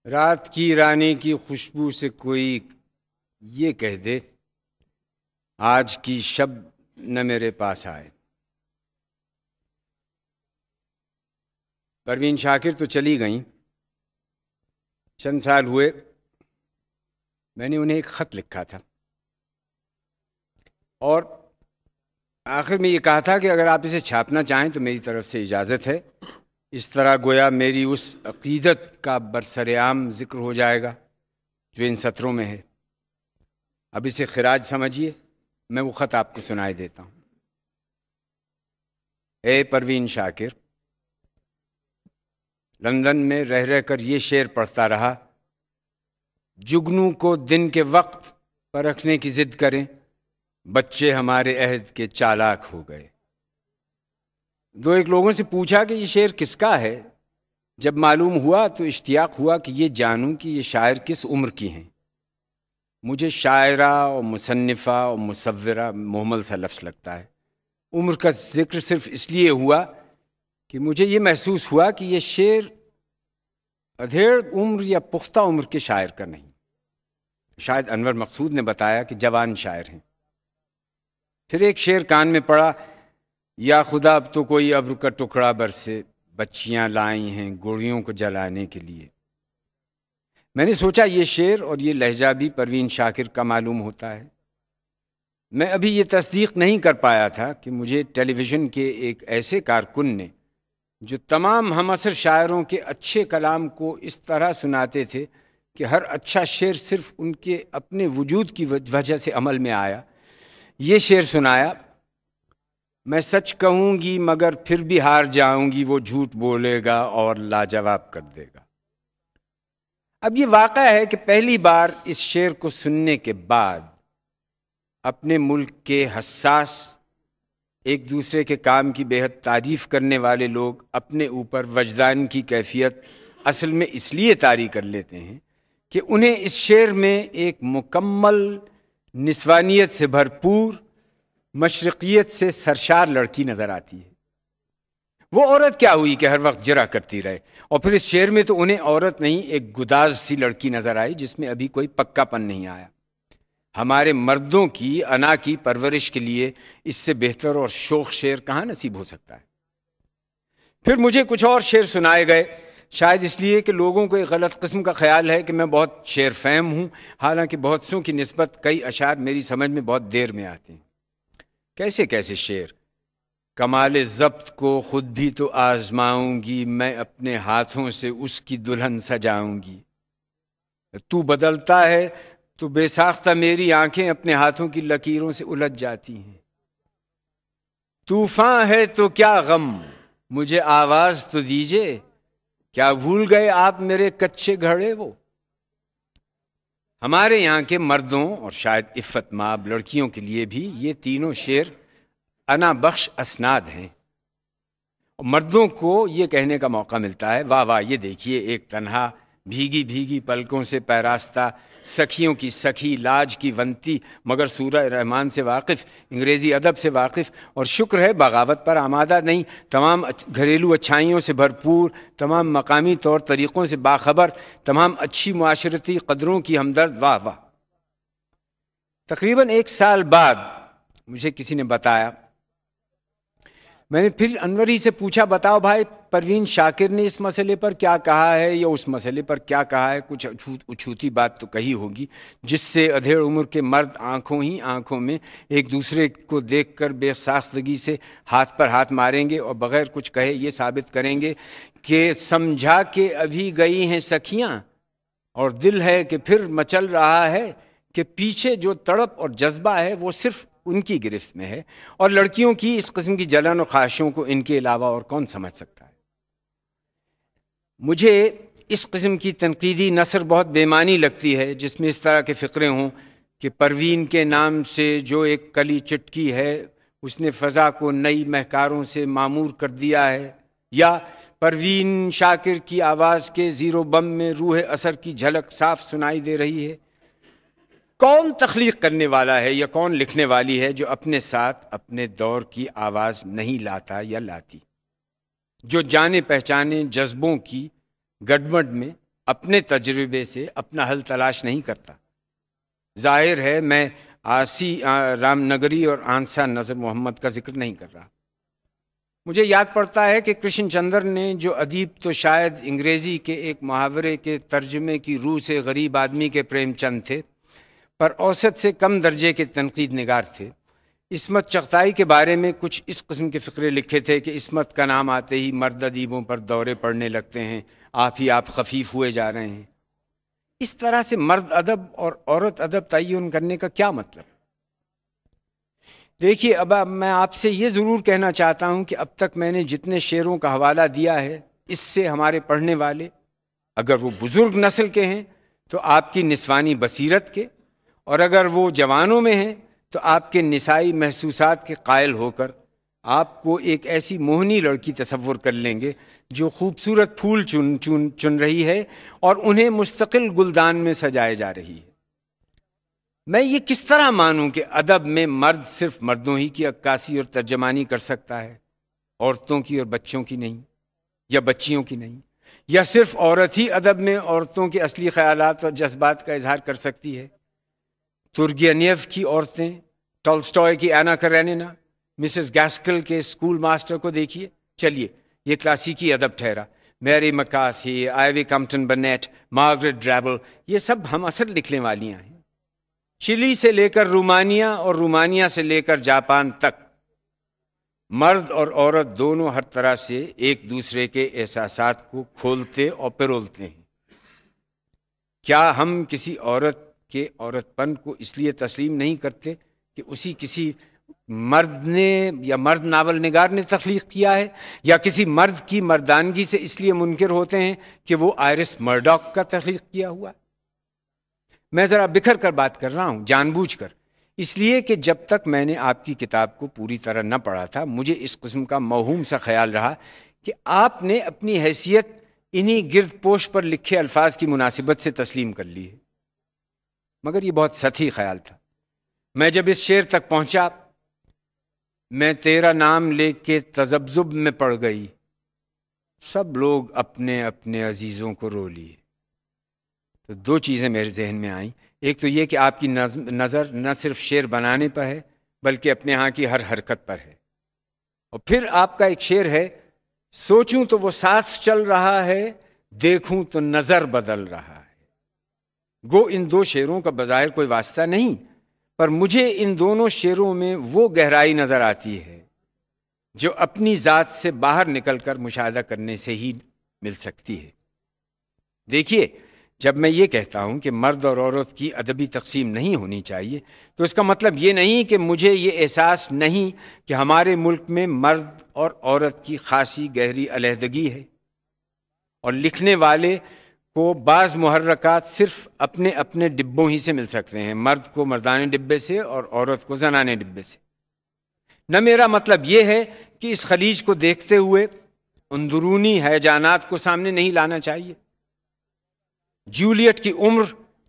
رات کی رانی کی خوشبو سے کوئی یہ کہہ دے آج کی شب نہ میرے پاس آئے۔ پروین شاکر تو چلی گئیں، چند سال ہوئے میں نے انہیں ایک خط لکھا تھا اور آخر میں یہ کہا تھا کہ اگر آپ اسے چھاپنا چاہیں تو میری طرف سے اجازت ہے۔ اس طرح گویا میری اس عقیدت کا برسرعام ذکر ہو جائے گا جو ان سطروں میں ہے۔ اب اسے خراج سمجھیے، میں وہ خط آپ کو سنائے دیتا ہوں۔ اے پروین شاکر، لندن میں رہ رہ کر یہ شعر پڑھتا رہا، جگنو کو دن کے وقت پرکھنے کی ضد کریں، بچے ہمارے عہد کے چالاک ہو گئے۔ دو ایک لوگوں سے پوچھا کہ یہ شعر کس کا ہے، جب معلوم ہوا تو اشتیاق ہوا کہ یہ جانوں کہ یہ شاعر کس عمر کی ہیں۔ مجھے شاعرہ اور مصنفہ اور مصورہ مہمل سا لفظ لگتا ہے۔ عمر کا ذکر صرف اس لیے ہوا کہ مجھے یہ محسوس ہوا کہ یہ شعر ادھیڑ عمر یا پختہ عمر کے شاعر کا نہیں۔ شاید انور مقصود نے بتایا کہ جوان شاعر ہیں۔ پھر ایک شعر کان میں پڑا، یا خدا اب تو کوئی ابر کا ٹکڑا برسے، بچیاں لائی ہیں گڑیوں کو جلانے کے لیے۔ میں نے سوچا یہ شعر اور یہ لہجہ بھی پروین شاکر کا معلوم ہوتا ہے۔ میں ابھی یہ تصدیق نہیں کر پایا تھا کہ مجھے ٹیلی ویژن کے ایک ایسے کارکن نے جو تمام ہم عصر شاعروں کے اچھے کلام کو اس طرح سناتے تھے کہ ہر اچھا شعر صرف ان کے اپنے وجود کی وجہ سے عمل میں آیا، یہ شعر سنایا، میں سچ کہوں گی مگر پھر بھی ہار جاؤں گی، وہ جھوٹ بولے گا اور لاجواب کر دے گا۔ اب یہ واقعہ ہے کہ پہلی بار اس شعر کو سننے کے بعد اپنے ملک کے حساس، ایک دوسرے کے کام کی بے حد تعریف کرنے والے لوگ اپنے اوپر وجدان کی کیفیت اصل میں اس لیے طاری کر لیتے ہیں کہ انہیں اس شعر میں ایک مکمل نسوانیت سے بھرپور، مشرقیت سے سرشار لڑکی نظر آتی ہے۔ وہ عورت کیا ہوئی کہ ہر وقت جرا کرتی رہے، اور پھر اس شعر میں تو انہیں عورت نہیں ایک گداز سی لڑکی نظر آئی جس میں ابھی کوئی پکا پن نہیں آیا۔ ہمارے مردوں کی انا کی پرورش کے لیے اس سے بہتر اور شوخ شعر کہاں نصیب ہو سکتا ہے۔ پھر مجھے کچھ اور شعر سنائے گئے، شاید اس لیے کہ لوگوں کو ایک غلط قسم کا خیال ہے کہ میں بہت شعر فہم ہوں، حالانکہ بہت سوں کی نسبت کئی اشعار میری سمجھ میں بہت دیر میں آتے ہیں۔ کیسے کیسے شعر، کمال ضبط کو خود بھی تو آزماؤں گی، میں اپنے ہاتھوں سے اس کی دلہن سجاؤں گی۔ تو بدلتا ہے تو بے ساختہ میری آنکھیں اپنے ہاتھوں کی لکیروں سے الجھ جاتی ہیں۔ طوفان ہے تو کیا غم، مجھے آواز تو دیجئے، کیا بھول گئے آپ میرے کچے گھڑے وہ۔ ہمارے یہاں کے مردوں اور شاید عفت مآب لڑکیوں کے لیے بھی یہ تینوں شعر انا بخش اسناد ہیں۔ مردوں کو یہ کہنے کا موقع ملتا ہے، واہ واہ یہ دیکھیے ایک تنہا بھیگی بھیگی پلکوں سے پیراستہ، سکھیوں کی سکھی، لاج کی ونتی، مگر سورہ رحمان سے واقف، انگریزی ادب سے واقف، اور شکر ہے بغاوت پر آمادہ نہیں، تمام گھریلو اچھائیوں سے بھرپور، تمام مقامی طور طریقوں سے باخبر، تمام اچھی معاشرتی قدروں کی ہمدرد، واہ واہ۔ تقریباً 1 سال بعد مجھے کسی نے بتایا، میں نے پھر انور ہی سے پوچھا، بتاؤ بھائی پروین شاکر نے اس مسئلے پر کیا کہا ہے یا اس مسئلے پر کیا کہا ہے، کچھ اچھوتی بات تو کہی ہوگی جس سے ادھیڑ عمر کے مرد آنکھوں ہی آنکھوں میں ایک دوسرے کو دیکھ کر بے ساختگی سے ہاتھ پر ہاتھ ماریں گے اور بغیر کچھ کہے یہ ثابت کریں گے کہ سمجھا کہ ابھی گئی ہیں سکھیاں، اور دل ہے کہ پھر مچل رہا ہے، کہ پیچھے جو تڑپ اور جذبہ ہے وہ صرف ان کی گرفت میں ہے، اور لڑکیوں کی اس قسم کی جلن و خواہشوں کو ان کے علاوہ اور کون سمجھ سکتا ہے۔ مجھے اس قسم کی تنقیدی نثر بہت بے معنی لگتی ہے جس میں اس طرح کے فقرے ہوں کہ پروین کے نام سے جو ایک کلی چٹکی ہے اس نے فضا کو نئی مہکاروں سے معمور کر دیا ہے، یا پروین شاکر کی آواز کے زیر و بم میں روح اثر کی جھلک صاف سنائی دے رہی ہے۔ کون تخلیق کرنے والا ہے یا کون لکھنے والی ہے جو اپنے ساتھ اپنے دور کی آواز نہیں لاتا یا لاتی، جو جانے پہچانے جذبوں کی گڈمڈ میں اپنے تجربے سے اپنا حل تلاش نہیں کرتا۔ ظاہر ہے میں آسی رام نگری اور آنسا نظر محمد کا ذکر نہیں کر رہا۔ مجھے یاد پڑتا ہے کہ کرشن چندر نے جو ادیب تو شاید انگریزی کے ایک محاورے کے ترجمے کی روح سے غریب آدمی کے پریم چند تھے، پر اوسط سے کم درجے کے تنقید نگار تھے۔ عصمت چغتائی کے بارے میں کچھ اس قسم کے فقرے لکھے تھے کہ عصمت کا نام آتے ہی مرد ادیبوں پر دورے پڑنے لگتے ہیں، آپ خفیف ہوئے جا رہے ہیں۔ اس طرح سے مرد ادب اور عورت ادب تعین کرنے کا کیا مطلب؟ دیکھیے، اب میں آپ سے یہ ضرور کہنا چاہتا ہوں کہ اب تک میں نے جتنے شعروں کا حوالہ دیا ہے، اس سے ہمارے پڑھنے والے اگر وہ بزرگ نسل کے ہیں تو آپ کی نسوانی بصیرت کے، اور اگر وہ جوانوں میں ہیں تو آپ کے نسائی محسوسات کے قائل ہو کر آپ کو ایک ایسی موہنی لڑکی تصور کر لیں گے جو خوبصورت پھول چن رہی ہے اور انہیں مستقل گلدان میں سجائے جا رہی ہے۔ میں یہ کس طرح مانوں کہ ادب میں مرد صرف مردوں ہی کی عکاسی اور ترجمانی کر سکتا ہے، عورتوں کی اور بچوں کی نہیں، یا بچیوں کی نہیں؟ یا صرف عورت ہی ادب میں عورتوں کے اصلی خیالات اور جذبات کا اظہار کر سکتی ہے؟ ترگینیف کی عورتیں، ٹولسٹوئے کی اینا کرینینا، مسز گاسکل کے اسکول ماسٹر کو دیکھیے۔ چلیے، یہ کلاسیکی ادب ٹھہرا۔ میری مکارتھی، آئیوی کمپٹن برنیٹ، مارگریٹ ڈریبل، یہ سب ہم اثر لکھنے والیاں ہیں۔ چلی سے لے کر رومانیہ اور رومانیہ سے لے کر جاپان تک، مرد اور عورت دونوں ہر طرح سے ایک دوسرے کے احساسات کو کھولتے اور پرولتے ہیں۔ کیا ہم کسی عورت کے عورت پن کو اس لیے تسلیم نہیں کرتے کہ اسی کسی مرد نے یا مرد ناول نگار نے تخلیق کیا ہے، یا کسی مرد کی مردانگی سے اس لیے منکر ہوتے ہیں کہ وہ آئرس مرڈاک کا تخلیق کیا ہوا ہے؟ میں ذرا بکھر کر بات کر رہا ہوں، جان بوجھ کر، اس لیے کہ جب تک میں نے آپ کی کتاب کو پوری طرح نہ پڑھا تھا مجھے اس قسم کا موہوم سا خیال رہا کہ آپ نے اپنی حیثیت انہی گرد پوش پر لکھے الفاظ کی مناسبت سے تسلیم کر لی ہے، مگر یہ بہت سطحی خیال تھا۔ میں جب اس شعر تک پہنچا، میں تیرا نام لے کے تذبذب میں پڑ گئی، سب لوگ اپنے اپنے عزیزوں کو رو لیے۔ تو دو چیزیں میرے ذہن میں آئیں، ایک تو یہ کہ آپ کی نظر نہ صرف شعر بنانے پر ہے بلکہ اپنے ہاں کی ہر حرکت پر ہے، اور پھر آپ کا ایک شعر ہے، سوچوں تو وہ ساتھ چل رہا ہے، دیکھوں تو نظر بدل رہا ہے۔ گو ان دو شعروں کا بظاہر کوئی واسطہ نہیں، پر مجھے ان دونوں شعروں میں وہ گہرائی نظر آتی ہے جو اپنی ذات سے باہر نکل کر مشاہدہ کرنے سے ہی مل سکتی ہے۔ دیکھیے، جب میں یہ کہتا ہوں کہ مرد اور عورت کی ادبی تقسیم نہیں ہونی چاہیے تو اس کا مطلب یہ نہیں کہ مجھے یہ احساس نہیں کہ ہمارے ملک میں مرد اور عورت کی خاصی گہری علیحدگی ہے، اور لکھنے والے کو بعض محرکات صرف اپنے اپنے ڈبوں ہی سے مل سکتے ہیں، مرد کو مردانے ڈبے سے اور عورت کو زنانے ڈبے سے۔ نہ میرا مطلب یہ ہے کہ اس خلیج کو دیکھتے ہوئے اندرونی ہیجانات کو سامنے نہیں لانا چاہیے۔ جولیٹ کی عمر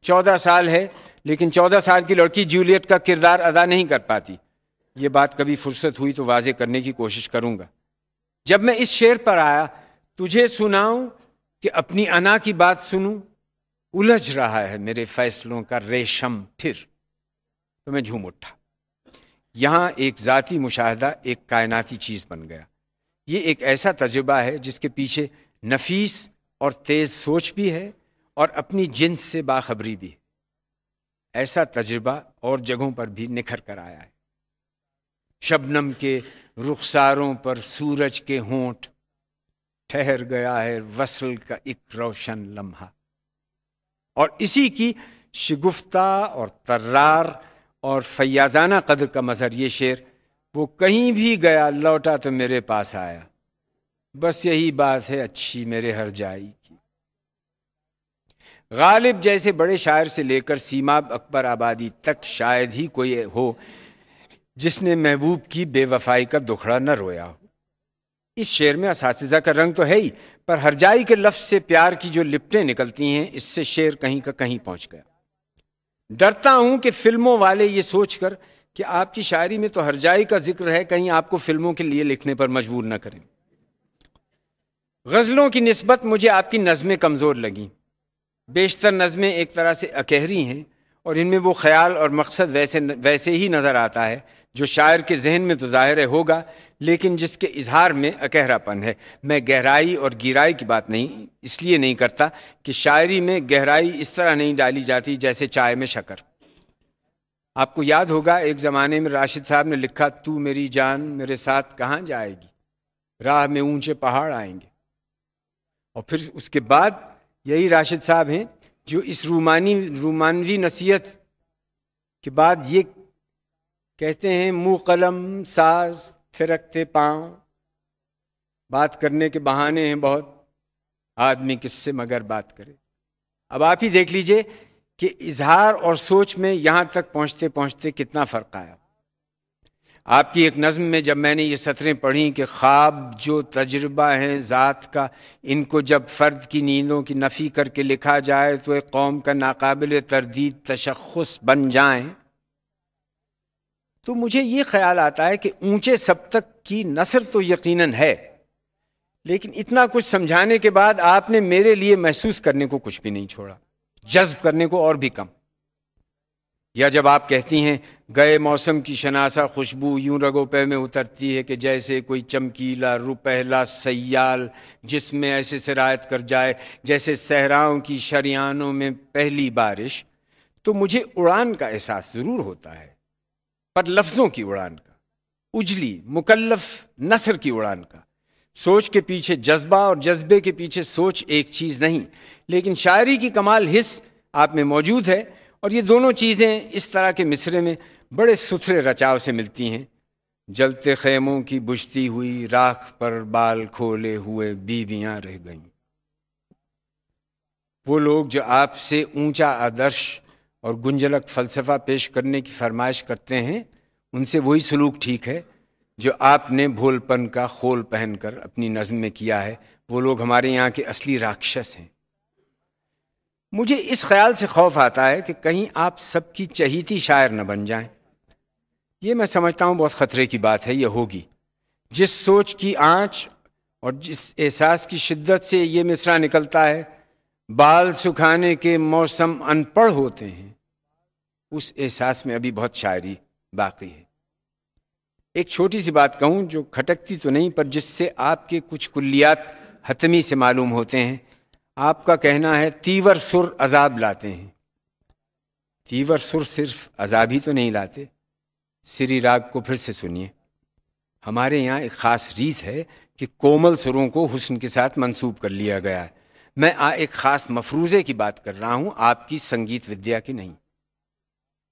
14 سال ہے، لیکن 14 سال کی لڑکی جولیٹ کا کردار ادا نہیں کر پاتی۔ یہ بات کبھی فرصت ہوئی تو واضح کرنے کی کوشش کروں گا۔ جب میں اس شعر پر آیا، تجھے سناؤں کہ اپنی انا کی بات سنوں، الجھ رہا ہے میرے فیصلوں کا ریشم پھر، تو میں جھوم اٹھا۔ یہاں ایک ذاتی مشاہدہ ایک کائناتی چیز بن گیا۔ یہ ایک ایسا تجربہ ہے جس کے پیچھے نفیس اور تیز سوچ بھی ہے اور اپنی جنس سے باخبری بھی ہے۔ ایسا تجربہ اور جگہوں پر بھی نکھر کر آیا ہے۔ شبنم کے رخساروں پر سورج کے ہونٹ، ٹھہر گیا ہے وصل کا ایک روشن لمحہ، اور اسی کی شگفتہ اور طرار اور فیاضانہ قدر کا مظہر یہ شعر، وہ کہیں بھی گیا لوٹا تو میرے پاس آیا، بس یہی بات ہے اچھی میرے ہر جائی کی۔ غالب جیسے بڑے شاعر سے لے کر سیماب اکبر آبادی تک شاید ہی کوئی ہو جس نے محبوب کی بے وفائی کا دکھڑا نہ رویا ہو۔ اس شعر میں اساتذہ کا رنگ تو ہے ہی، پر ہرجائی کے لفظ سے پیار کی جو لپٹیں نکلتی ہیں، اس سے شعر کہیں کا کہیں پہنچ گیا۔ ڈرتا ہوں کہ فلموں والے یہ سوچ کر کہ آپ کی شاعری میں تو ہرجائی کا ذکر ہے، کہیں آپ کو فلموں کے لیے لکھنے پر مجبور نہ کریں۔ غزلوں کی نسبت مجھے آپ کی نظمیں کمزور لگیں، بیشتر نظمیں ایک طرح سے اکہری ہیں اور ان میں وہ خیال اور مقصد ویسے ہی نظر آتا ہے جو شاعر کے ذہن میں تو ظاہر ہوگا، لیکن جس کے اظہار میں اکہرا پن ہے۔ میں گہرائی اور گیرائی کی بات نہیں اس لیے نہیں کرتا کہ شاعری میں گہرائی اس طرح نہیں ڈالی جاتی جیسے چائے میں شکر۔ آپ کو یاد ہوگا ایک زمانے میں راشد صاحب نے لکھا، تو میری جان میرے ساتھ کہاں جائے گی، راہ میں اونچے پہاڑ آئیں گے۔ اور پھر اس کے بعد یہی راشد صاحب ہیں جو اس رومانوی نصیحت کے بعد یہ کہتے ہیں، منہ قلم ساز تھرکتے پاؤں، بات کرنے کے بہانے ہیں بہت، آدمی کس سے مگر بات کرے۔ اب آپ ہی دیکھ لیجئے کہ اظہار اور سوچ میں یہاں تک پہنچتے پہنچتے کتنا فرق آیا۔ آپ کی ایک نظم میں جب میں نے یہ سطریں پڑھیں کہ خواب جو تجربہ ہیں ذات کا، ان کو جب فرد کی نیندوں کی نفی کر کے لکھا جائے تو ایک قوم کا ناقابل تردید تشخص بن جائیں، تو مجھے یہ خیال آتا ہے کہ اونچے سبتک کی نثر تو یقیناً ہے، لیکن اتنا کچھ سمجھانے کے بعد آپ نے میرے لیے محسوس کرنے کو کچھ بھی نہیں چھوڑا، جذب کرنے کو اور بھی کم۔ یا جب آپ کہتی ہیں، گئے موسم کی شناسا خوشبو یوں رگوں پہ میں اترتی ہے کہ جیسے کوئی چمکیلا روپہلا سیال جس میں ایسے سرایت کر جائے جیسے صحراؤں کی شریانوں میں پہلی بارش، تو مجھے اڑان کا احساس ضرور ہوتا ہے، پر لفظوں کی اڑان کا، اجلی مکلف نثر کی اڑان کا۔ سوچ کے پیچھے جذبہ اور جذبے کے پیچھے سوچ ایک چیز نہیں، لیکن شاعری کی کمال حس آپ میں موجود ہے، اور یہ دونوں چیزیں اس طرح کے مصرے میں بڑے ستھرے رچاؤ سے ملتی ہیں۔ جلتے خیموں کی بجھتی ہوئی راکھ پر بال کھولے ہوئے بیویاں رہ گئیں۔ وہ لوگ جو آپ سے اونچا آدرش اور گنجلک فلسفہ پیش کرنے کی فرمائش کرتے ہیں، ان سے وہی سلوک ٹھیک ہے جو آپ نے بھول پن کا خول پہن کر اپنی نظم میں کیا ہے۔ وہ لوگ ہمارے یہاں کے اصلی راکشس ہیں۔ مجھے اس خیال سے خوف آتا ہے کہ کہیں آپ سب کی چہیتی شاعر نہ بن جائیں۔ یہ میں سمجھتا ہوں بہت خطرے کی بات ہے، یہ ہوگی۔ جس سوچ کی آنچ اور جس احساس کی شدت سے یہ مصرع نکلتا ہے، بال سکھانے کے موسم ان پڑھ ہوتے ہیں، اس احساس میں ابھی بہت شاعری باقی ہے۔ ایک چھوٹی سی بات کہوں جو کھٹکتی تو نہیں، پر جس سے آپ کے کچھ کلیات حتمی سے معلوم ہوتے ہیں۔ آپ کا کہنا ہے تیور سر عذاب لاتے ہیں۔ تیور سر صرف عذاب ہی تو نہیں لاتے۔ سری راگ کو پھر سے سنیے۔ ہمارے یہاں ایک خاص ریت ہے کہ کومل سروں کو حسن کے ساتھ منسوب کر لیا گیا ہے۔ میں ایک خاص مفروضے کی بات کر رہا ہوں، آپ کی سنگیت ودیا کی نہیں۔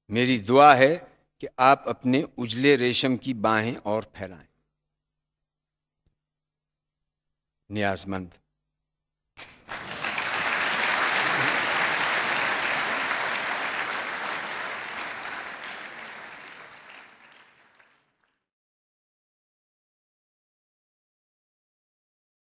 میری دعا ہے کہ آپ اپنے اجلے ریشم کی باہیں اور پھیلائیں۔ نیاز مند۔